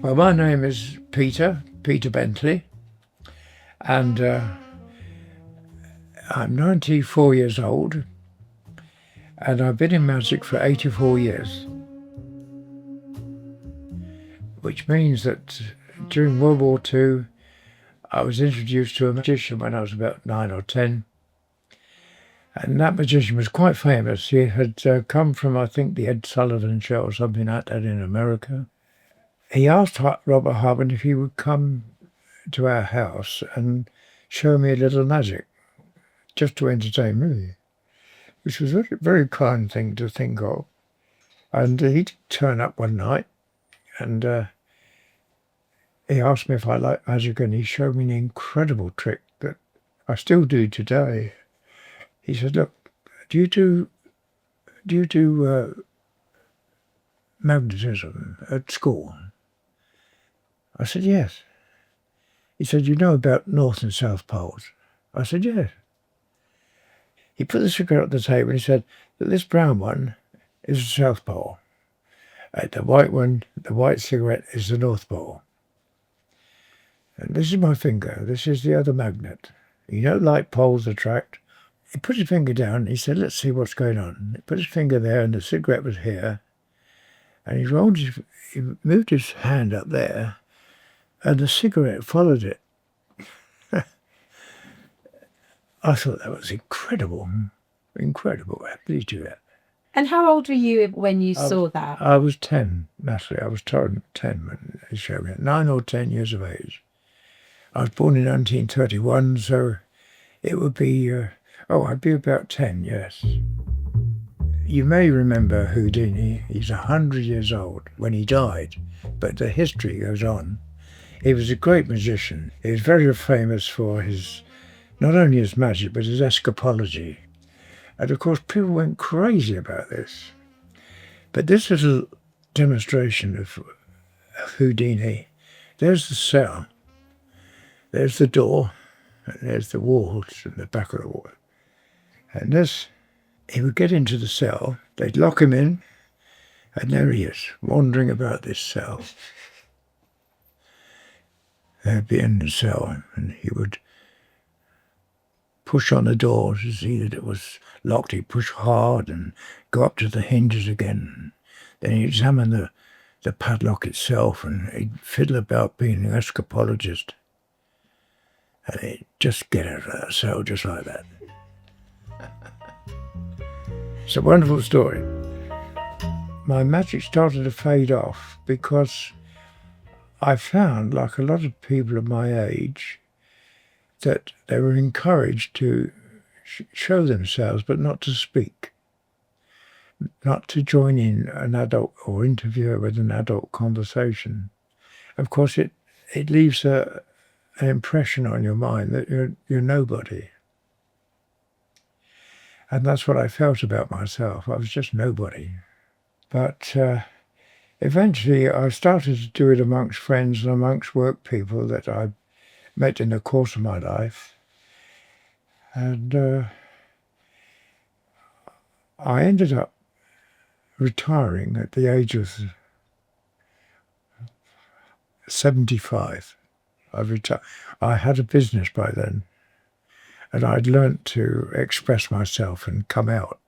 Well, my name is Peter Bentley, and I'm 94 years old, and I've been in magic for 84 years, which means that during World War II, I was introduced to a magician when I was about 9 or 10, and that magician was quite famous. He had come from, I think, the Ed Sullivan Show or something like that in America. He asked Robert Hartman if he would come to our house and show me a little magic, just to entertain me, which was a very, very kind thing to think of. And he did turn up one night, and he asked me if I liked magic, and he showed me an incredible trick that I still do today. He said, "Look, do you do magnetism at school?" I said, "Yes." He said, "You know about North and South poles?" I said, "Yes." He put the cigarette on the table and he said that this brown one is the South Pole. The white one, the white cigarette, is the North Pole. And this is my finger. This is the other magnet. You know, like poles attract. He put his finger down and he said, "Let's see what's going on." He put his finger there and the cigarette was here. And he moved his hand up there and the cigarette followed it. I thought that was incredible. Incredible. How did he do that? And how old were you when you saw that? I was 10, Natalie. I was 10 when he showed me it. 9 or 10 years of age. I was born in 1931, so it would be, I'd be about 10, yes. You may remember Houdini. He's 100 years old when he died, but the history goes on. He was a great magician. He was very famous for not only his magic, but his escapology. And of course, people went crazy about this. But this little demonstration of Houdini, there's the cell, there's the door, and there's the walls and the back of the wall. And he would get into the cell, they'd lock him in, and there he is, wandering about this cell. There'd be in the cell, and he would push on the door to see that it was locked. He'd push hard and go up to the hinges again. Then he'd examine the padlock itself, and he'd fiddle about being an escapologist. And he'd just get out of that cell just like that. It's a wonderful story. My magic started to fade off because I found, like a lot of people of my age, that they were encouraged to show themselves, but not to speak, not to join in an adult or interfere with an adult conversation. Of course, it leaves an impression on your mind that you're nobody. And that's what I felt about myself. I was just nobody. But eventually I started to do it amongst friends and amongst work people that I met in the course of my life. And I ended up retiring at the age of 75. I had a business by then, and I'd learnt to express myself and come out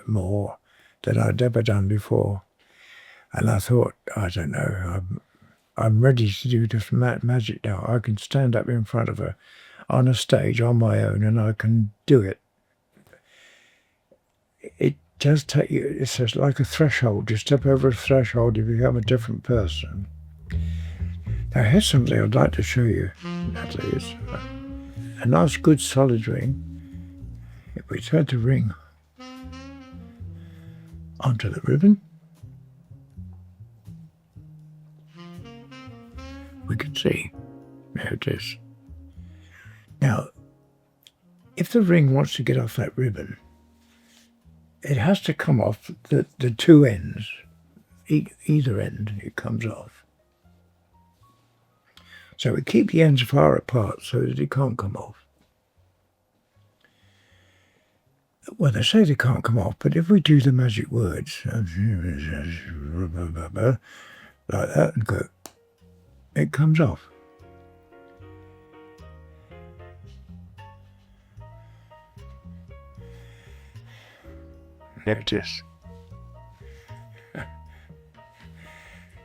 more than I'd ever done before. And I thought, I don't know, I'm ready to do different magic now. I can stand up in front of on a stage on my own, and I can do it. It does take you, it's just like a threshold. You step over a threshold, you become a different person. Now here's something I'd like to show you, Natalie. It's a nice good solid ring. If we turn the ring onto the ribbon, we can see, there it is. Now, if the ring wants to get off that ribbon, it has to come off the two ends, either end it comes off. So we keep the ends far apart so that it can't come off. Well, they say they can't come off, but if we do the magic words, like that, and go, it comes off. There it is.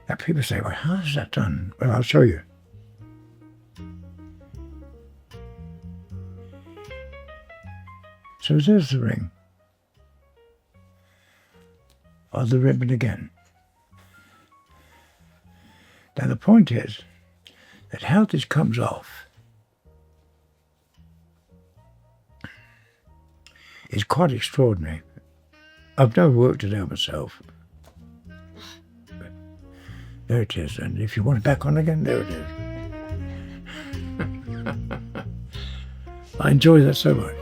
Now people say, well, how is that done? Well, I'll show you. So there's the ring. Or the ribbon again. Now the point is that how this comes off is quite extraordinary. I've never worked it out myself. But there it is, and if you want it back on again, there it is. I enjoy that so much.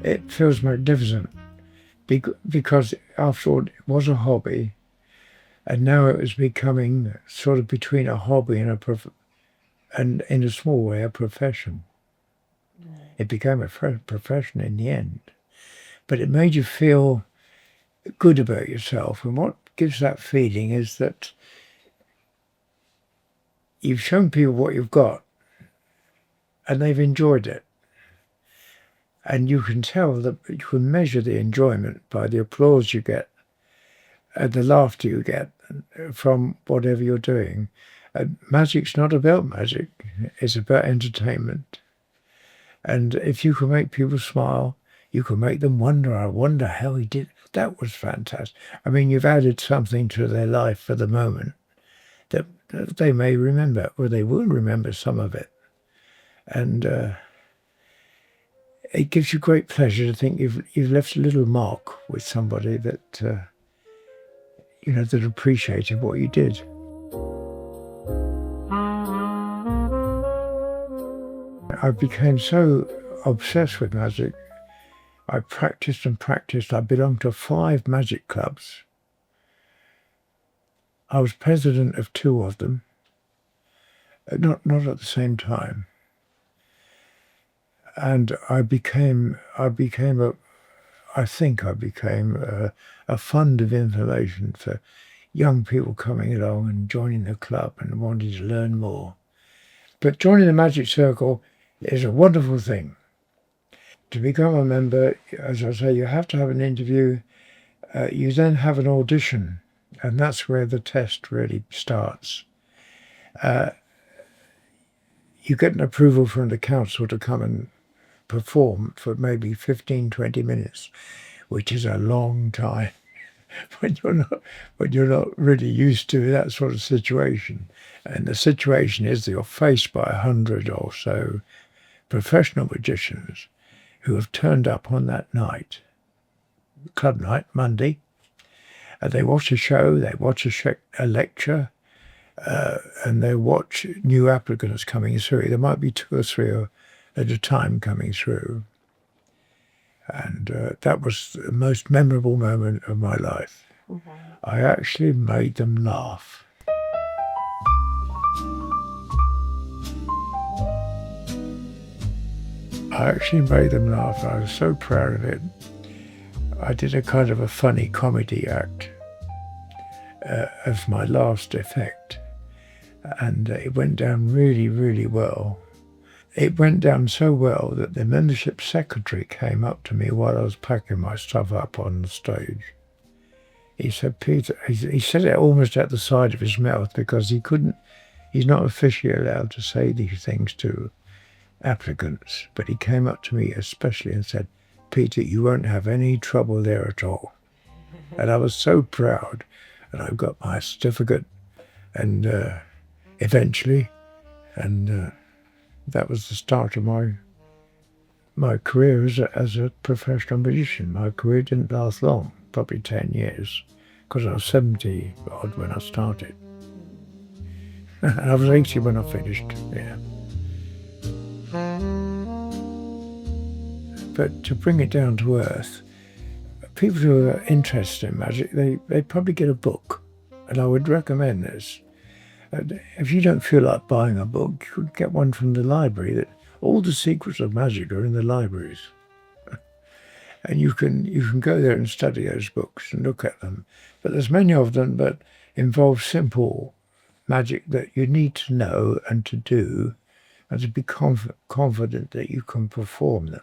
It feels magnificent because after all it was a hobby, and now it was becoming sort of between a hobby and and in a small way a profession. It became a profession in the end, but it made you feel good about yourself. And what gives that feeling is that you've shown people what you've got, and they've enjoyed it. And you can tell that you can measure the enjoyment by the applause you get and the laughter you get from whatever you're doing. Magic's not about magic, it's about entertainment. And if you can make people smile, you can make them wonder, I wonder how he did. That was fantastic. I mean, you've added something to their life for the moment that they may remember, or they will remember some of it. And it gives you great pleasure to think you've left a little mark with somebody that that appreciated what you did. I became so obsessed with magic. I practiced and practiced. I belonged to 5 magic clubs. I was president of 2 of them, not at the same time. And I became a fund of information for young people coming along and joining the club and wanting to learn more. But joining the Magic Circle is a wonderful thing. To become a member, as I say, you have to have an interview. You then have an audition, and that's where the test really starts. You get an approval from the council to come and perform for maybe 15-20 minutes, which is a long time when you're not really used to that sort of situation. And the situation is that you're faced by 100 or so professional magicians who have turned up on that night, club night, Monday, and they watch a show, they watch a lecture, and they watch new applicants coming through. There might be 2 or 3 at a time coming through. And that was the most memorable moment of my life. Mm-hmm. I actually made them laugh. I was so proud of it. I did a kind of a funny comedy act as my last effect. And it went down really, really well. It went down so well that the membership secretary came up to me while I was packing my stuff up on the stage. He said, Peter, he said it almost at the side of his mouth because he's not officially allowed to say these things to applicants, but he came up to me especially and said, Peter, you won't have any trouble there at all. And I was so proud, and I got my certificate, and eventually, and that was the start of my career as a professional magician. My career didn't last long, probably 10 years, because I was 70 odd when I started. And I was 80 when I finished, yeah. But to bring it down to earth, people who are interested in magic, they probably get a book, and I would recommend this. If you don't feel like buying a book, you could get one from the library. That all the secrets of magic are in the libraries. and you can go there and study those books and look at them. But there's many of them that involve simple magic that you need to know and to do, and to be confident that you can perform them.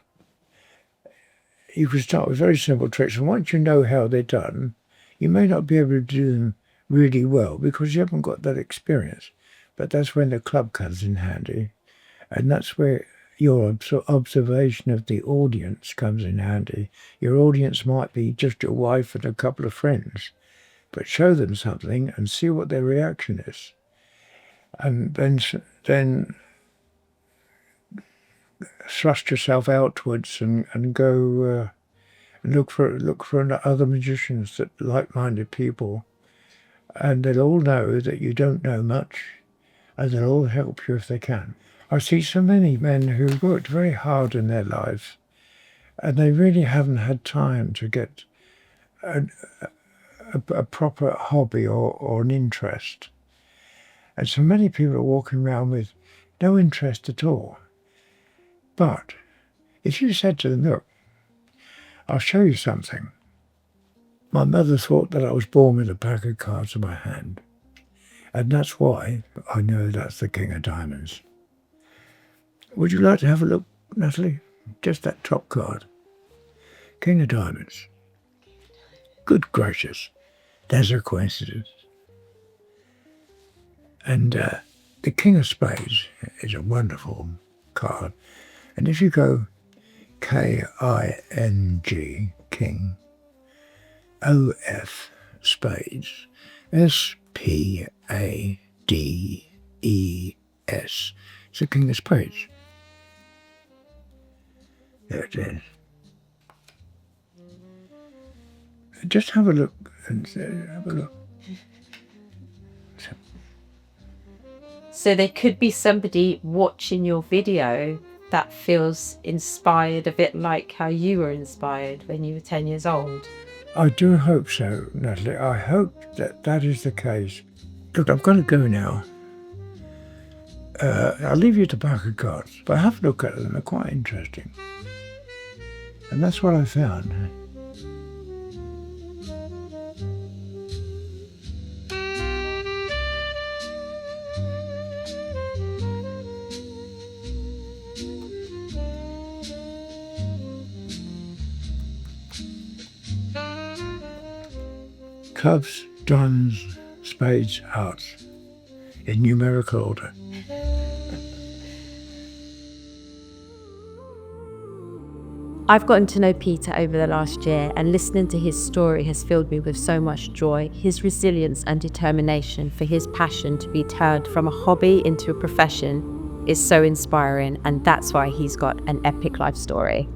You can start with very simple tricks, and once you know how they're done, you may not be able to do them really well because you haven't got that experience. But that's when the club comes in handy, and that's where your observation of the audience comes in handy. Your audience might be just your wife and a couple of friends, but show them something and see what their reaction is. And then thrust yourself outwards and go and look for other magicians, that like-minded people, and they'll all know that you don't know much, and they'll all help you if they can. I see so many men who worked very hard in their lives, and they really haven't had time to get a proper hobby or an interest. And so many people are walking around with no interest at all. But if you said to them, look, I'll show you something. My mother thought that I was born with a pack of cards in my hand, and that's why I know that's the King of Diamonds. Would you like to have a look, Natalie? Just that top card. King of Diamonds. Good gracious, there's a coincidence. And the King of Spades is a wonderful card. And if you go K-I-N-G, King, O-F, Spades, S-P-A-D-E-S, it's the King of Spades. There it is. Just have a look and have a look. So there could be somebody watching your video that feels inspired, a bit like how you were inspired when you were 10 years old. I do hope so, Natalie. I hope that that is the case. Look, I've got to go now. I'll leave you to pack of cards, but have a look at them. They're quite interesting. And that's what I found. Clubs, diamonds, spades, hearts, in numerical order. I've gotten to know Peter over the last year, and listening to his story has filled me with so much joy. His resilience and determination for his passion to be turned from a hobby into a profession is so inspiring, and that's why he's got an epic life story.